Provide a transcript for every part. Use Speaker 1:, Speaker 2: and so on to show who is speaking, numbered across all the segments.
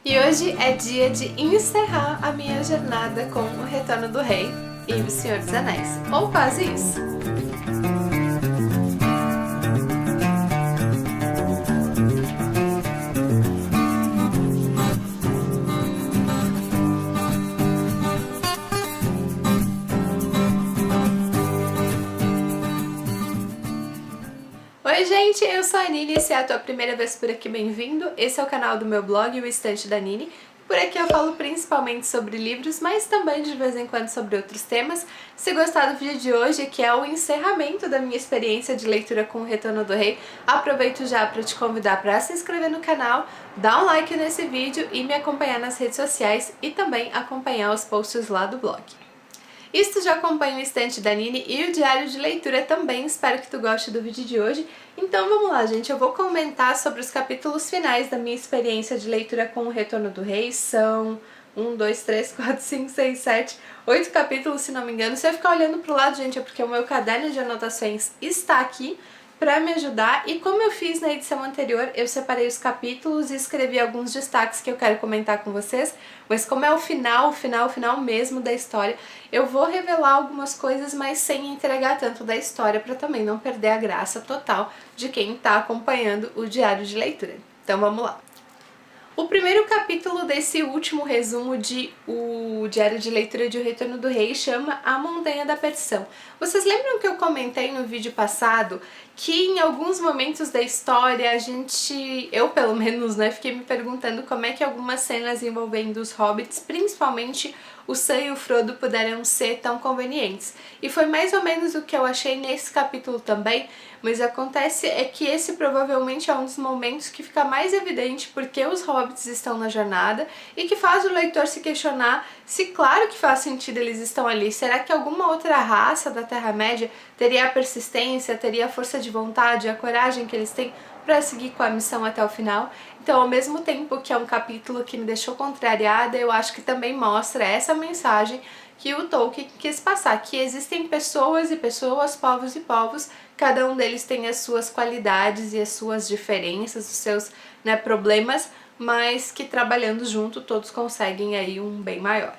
Speaker 1: E hoje é dia de encerrar a minha jornada com O Retorno do Rei e O Senhor dos Anéis, ou quase isso. Oi gente, eu sou a Nini e se é a tua primeira vez por aqui, bem-vindo. Esse é o canal do meu blog, O Estante da Nini. Por aqui eu falo principalmente sobre livros, mas também de vez em quando sobre outros temas. Se gostar do vídeo de hoje, que é o encerramento da minha experiência de leitura com O Retorno do Rei, aproveito já para te convidar para se inscrever no canal, dar um like nesse vídeo e me acompanhar nas redes sociais e também acompanhar os posts lá do blog. E se tu já acompanha o Estante da Nini e o diário de leitura também, espero que tu goste do vídeo de hoje. Então vamos lá, gente, eu vou comentar sobre os capítulos finais da minha experiência de leitura com O Retorno do Rei. São 1, 2, 3, 4, 5, 6, 7, 8 capítulos, se não me engano. Se eu ficar olhando pro lado, gente, é porque o meu caderno de anotações está aqui para me ajudar, e como eu fiz na edição anterior, eu separei os capítulos e escrevi alguns destaques que eu quero comentar com vocês, mas como é o final mesmo da história, eu vou revelar algumas coisas, mas sem entregar tanto da história, para também não perder a graça total de quem está acompanhando o diário de leitura. Então vamos lá! O primeiro capítulo desse último resumo de O Diário de Leitura de O Retorno do Rei chama A Montanha da Perdição. Vocês lembram que eu comentei no vídeo passado que em alguns momentos da história eu pelo menos, fiquei me perguntando como é que algumas cenas envolvendo os hobbits, principalmente o Sam e o Frodo, puderam ser tão convenientes. E foi mais ou menos o que eu achei nesse capítulo também, mas acontece é que esse provavelmente é um dos momentos que fica mais evidente porque os hobbits estão na jornada e que faz o leitor se questionar se, claro que faz sentido eles estão ali, será que alguma outra raça da Terra-média teria a persistência, teria a força de vontade, a coragem que eles têm para seguir com a missão até o final? Então, ao mesmo tempo que é um capítulo que me deixou contrariada, eu acho que também mostra essa mensagem que o Tolkien quis passar, que existem pessoas e pessoas, povos e povos, cada um deles tem as suas qualidades e as suas diferenças, os seus problemas, mas que trabalhando junto todos conseguem aí um bem maior.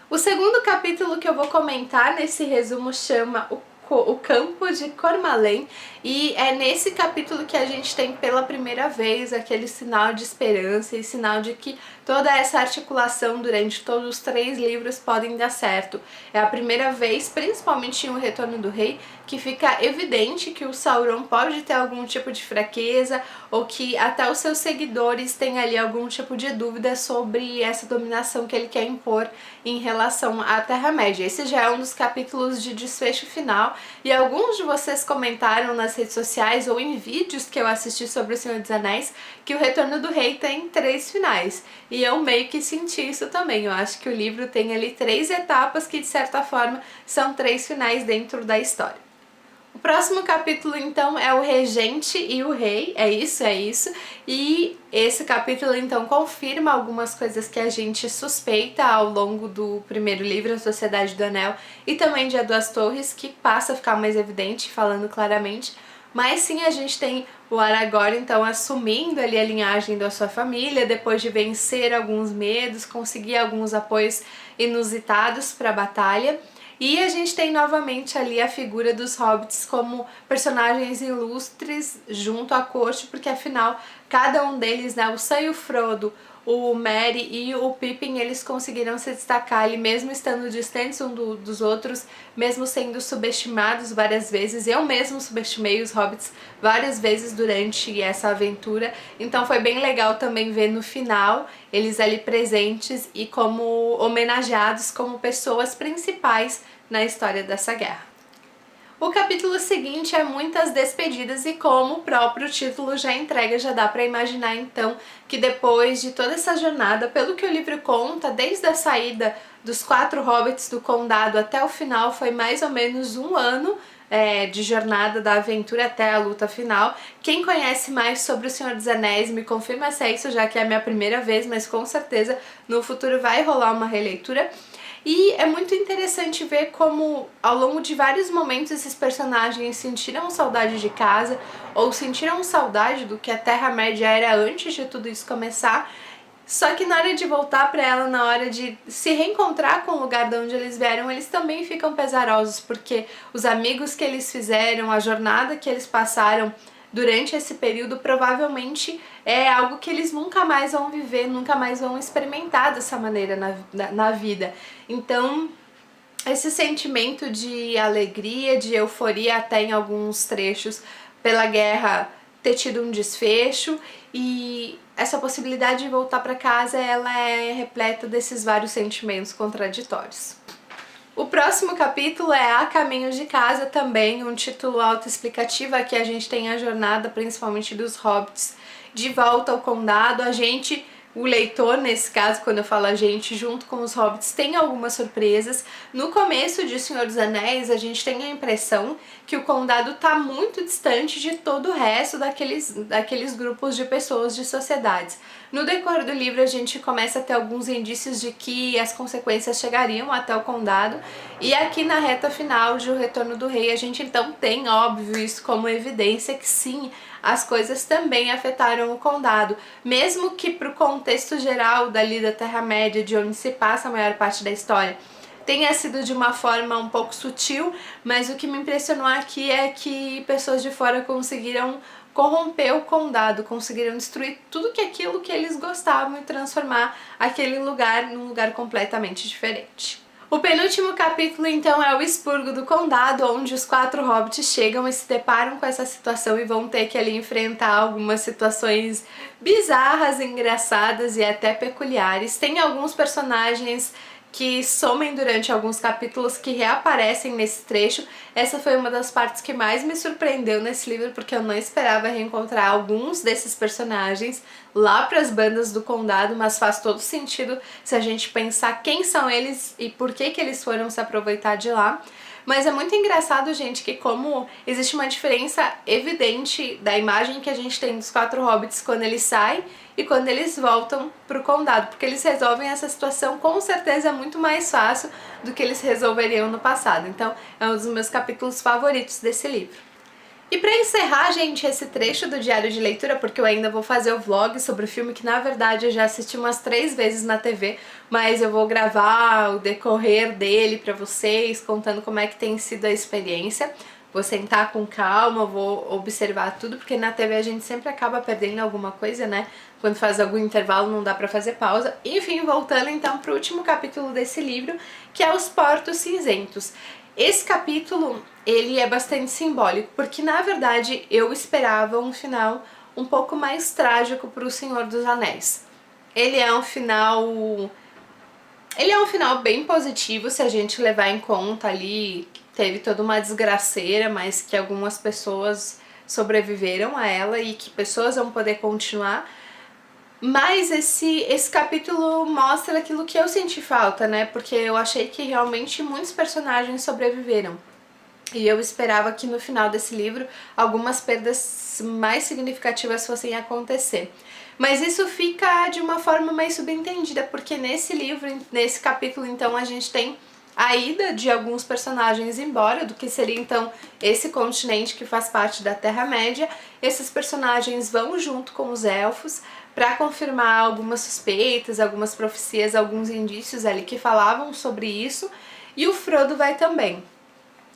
Speaker 1: O segundo capítulo que eu vou comentar nesse resumo chama O Campo de Cormallen, e é nesse capítulo que a gente tem pela primeira vez aquele sinal de esperança e sinal de que toda essa articulação durante todos os 3 livros podem dar certo. É a primeira vez, principalmente em O Retorno do Rei, que fica evidente que o Sauron pode ter algum tipo de fraqueza ou que até os seus seguidores têm ali algum tipo de dúvida sobre essa dominação que ele quer impor em relação à Terra-média. Esse já é um dos capítulos de desfecho final e alguns de vocês comentaram nas redes sociais ou em vídeos que eu assisti sobre O Senhor dos Anéis que O Retorno do Rei tem 3 finais. E eu meio que senti isso também. Eu acho que o livro tem ali 3 etapas que, de certa forma, são 3 finais dentro da história. O próximo capítulo, então, é o Regente e o Rei, é isso, e esse capítulo, então, confirma algumas coisas que a gente suspeita ao longo do primeiro livro, A Sociedade do Anel, e também de A Duas Torres, que passa a ficar mais evidente, falando claramente, mas sim a gente tem o Aragorn, então, assumindo ali a linhagem da sua família, depois de vencer alguns medos, conseguir alguns apoios inusitados para a batalha. E a gente tem novamente ali a figura dos hobbits como personagens ilustres junto à corte, porque afinal cada um deles, o Sam e o Frodo, o Merry e o Pippin, eles conseguiram se destacar ali mesmo estando distantes dos outros, mesmo sendo subestimados várias vezes. Eu mesmo subestimei os hobbits várias vezes durante essa aventura, então foi bem legal também ver no final eles ali presentes e como homenageados como pessoas principais na história dessa guerra. O capítulo seguinte é muitas despedidas e, como o próprio título já entrega, já dá para imaginar então que depois de toda essa jornada, pelo que o livro conta, desde a saída dos 4 hobbits do condado até o final, foi mais ou menos um ano de jornada da aventura até a luta final. Quem conhece mais sobre O Senhor dos Anéis me confirma se é isso, já que é a minha primeira vez, mas com certeza no futuro vai rolar uma releitura. E é muito interessante ver como ao longo de vários momentos esses personagens sentiram saudade de casa ou sentiram saudade do que a Terra-média era antes de tudo isso começar, Só que na hora de voltar para ela, na hora de se reencontrar com o lugar de onde eles vieram, eles também ficam pesarosos, porque os amigos que eles fizeram, a jornada que eles passaram durante esse período provavelmente é algo que eles nunca mais vão viver, nunca mais vão experimentar dessa maneira na vida. Então, esse sentimento de alegria, de euforia até em alguns trechos pela guerra ter tido um desfecho, e essa possibilidade de voltar para casa, ela é repleta desses vários sentimentos contraditórios. O próximo capítulo é A Caminho de Casa, também um título autoexplicativo. Aqui a gente tem a jornada, principalmente dos hobbits, de volta ao condado. A gente, o leitor, nesse caso, quando eu falo a gente, junto com os hobbits, tem algumas surpresas. No começo de Senhor dos Anéis, a gente tem a impressão que o condado está muito distante de todo o resto daqueles grupos de pessoas, de sociedades. No decorrer do livro, a gente começa a ter alguns indícios de que as consequências chegariam até o condado, e aqui na reta final de O Retorno do Rei, a gente então tem, óbvio, isso como evidência que sim, as coisas também afetaram o condado, mesmo que para o contexto geral dali da Terra-média, de onde se passa a maior parte da história, tenha sido de uma forma um pouco sutil, mas o que me impressionou aqui é que pessoas de fora conseguiram corromper o condado, conseguiram destruir tudo aquilo que eles gostavam e transformar aquele lugar num lugar completamente diferente. O penúltimo capítulo, então, é o expurgo do condado, onde os 4 hobbits chegam e se deparam com essa situação e vão ter que ali enfrentar algumas situações bizarras, engraçadas e até peculiares. Tem alguns personagens que somem durante alguns capítulos, que reaparecem nesse trecho. Essa foi uma das partes que mais me surpreendeu nesse livro, porque eu não esperava reencontrar alguns desses personagens lá para as bandas do condado, mas faz todo sentido se a gente pensar quem são eles e por que eles foram se aproveitar de lá. Mas é muito engraçado, gente, que como existe uma diferença evidente da imagem que a gente tem dos 4 hobbits quando eles saem e quando eles voltam pro condado, porque eles resolvem essa situação com certeza muito mais fácil do que eles resolveriam no passado. Então é um dos meus capítulos favoritos desse livro. E pra encerrar, gente, esse trecho do diário de leitura, porque eu ainda vou fazer o vlog sobre o filme, que na verdade eu já assisti umas 3 vezes na TV, mas eu vou gravar o decorrer dele pra vocês, contando como é que tem sido a experiência. Vou sentar com calma, vou observar tudo, porque na TV a gente sempre acaba perdendo alguma coisa, né? Quando faz algum intervalo não dá pra fazer pausa. Enfim, voltando então pro último capítulo desse livro, que é Os Portos Cinzentos. Esse capítulo, ele é bastante simbólico, porque na verdade eu esperava um final um pouco mais trágico para o Senhor dos Anéis. Ele é um final bem positivo, se a gente levar em conta ali, teve toda uma desgraceira, mas que algumas pessoas sobreviveram a ela e que pessoas vão poder continuar. Mas esse capítulo mostra aquilo que eu senti falta, né? Porque eu achei que realmente muitos personagens sobreviveram. E eu esperava que no final desse livro algumas perdas mais significativas fossem acontecer. Mas isso fica de uma forma mais subentendida, porque nesse livro, nesse capítulo, então, a gente tem a ida de alguns personagens embora, do que seria então esse continente que faz parte da Terra-média. Esses personagens vão junto com os elfos para confirmar algumas suspeitas, algumas profecias, alguns indícios ali que falavam sobre isso, e o Frodo vai também.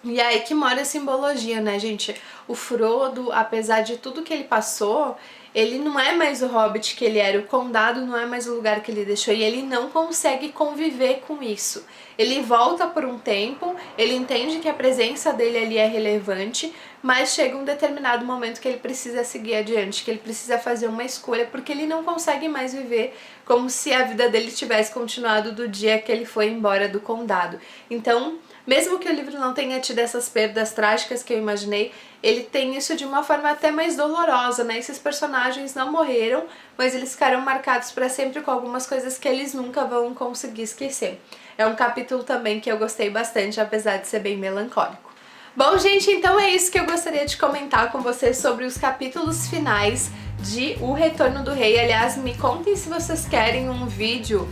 Speaker 1: E aí que mora a simbologia, né, gente? O Frodo, apesar de tudo que ele passou, ele não é mais o hobbit que ele era, o condado não é mais o lugar que ele deixou, e ele não consegue conviver com isso. Ele volta por um tempo, ele entende que a presença dele ali é relevante, mas chega um determinado momento que ele precisa seguir adiante, que ele precisa fazer uma escolha, porque ele não consegue mais viver como se a vida dele tivesse continuado do dia que ele foi embora do condado. Então, mesmo que o livro não tenha tido essas perdas trágicas que eu imaginei, ele tem isso de uma forma até mais dolorosa, né? Esses personagens não morreram, mas eles ficaram marcados para sempre com algumas coisas que eles nunca vão conseguir esquecer. É um capítulo também que eu gostei bastante, apesar de ser bem melancólico. Bom, gente, então é isso que eu gostaria de comentar com vocês sobre os capítulos finais de O Retorno do Rei. Aliás, me contem se vocês querem um vídeo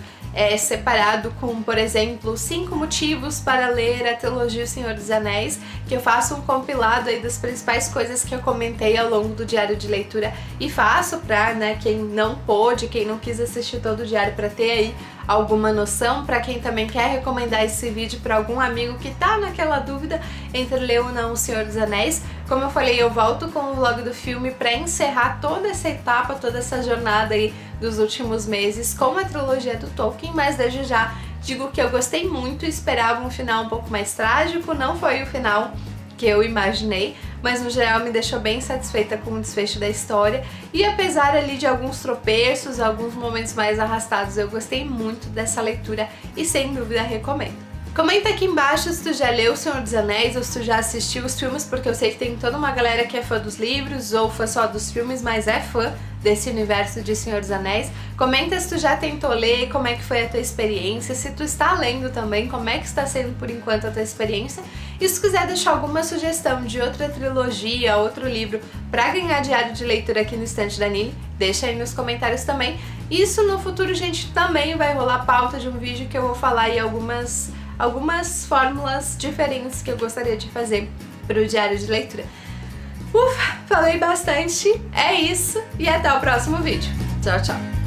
Speaker 1: separado com, por exemplo, 5 motivos para ler a trilogia O Senhor dos Anéis, que eu faço um compilado aí das principais coisas que eu comentei ao longo do diário de leitura e faço pra, né, quem não pôde, quem não quis assistir todo o diário, pra ter aí alguma noção, pra quem também quer recomendar esse vídeo pra algum amigo que tá naquela dúvida entre ler ou não O Senhor dos Anéis. Como eu falei, eu volto com o vlog do filme pra encerrar toda essa etapa, toda essa jornada aí dos últimos meses com a trilogia do Tolkien, mas desde já digo que eu gostei muito, esperava um final um pouco mais trágico, não foi o final que eu imaginei, mas no geral me deixou bem satisfeita com o desfecho da história, e apesar ali de alguns tropeços, alguns momentos mais arrastados, eu gostei muito dessa leitura e sem dúvida recomendo. Comenta aqui embaixo se tu já leu O Senhor dos Anéis ou se tu já assistiu os filmes, porque eu sei que tem toda uma galera que é fã dos livros ou fã só dos filmes, mas é fã desse universo de Senhor dos Anéis. Comenta se tu já tentou ler, como é que foi a tua experiência, se tu está lendo também, como é que está sendo por enquanto a tua experiência. E se tu quiser deixar alguma sugestão de outra trilogia, outro livro para ganhar diário de leitura aqui no Estante da Nini, deixa aí nos comentários também. Isso no futuro, gente, também vai rolar pauta de um vídeo que eu vou falar aí algumas fórmulas diferentes que eu gostaria de fazer para o diário de leitura. Ufa, falei bastante, é isso e até o próximo vídeo. Tchau, tchau!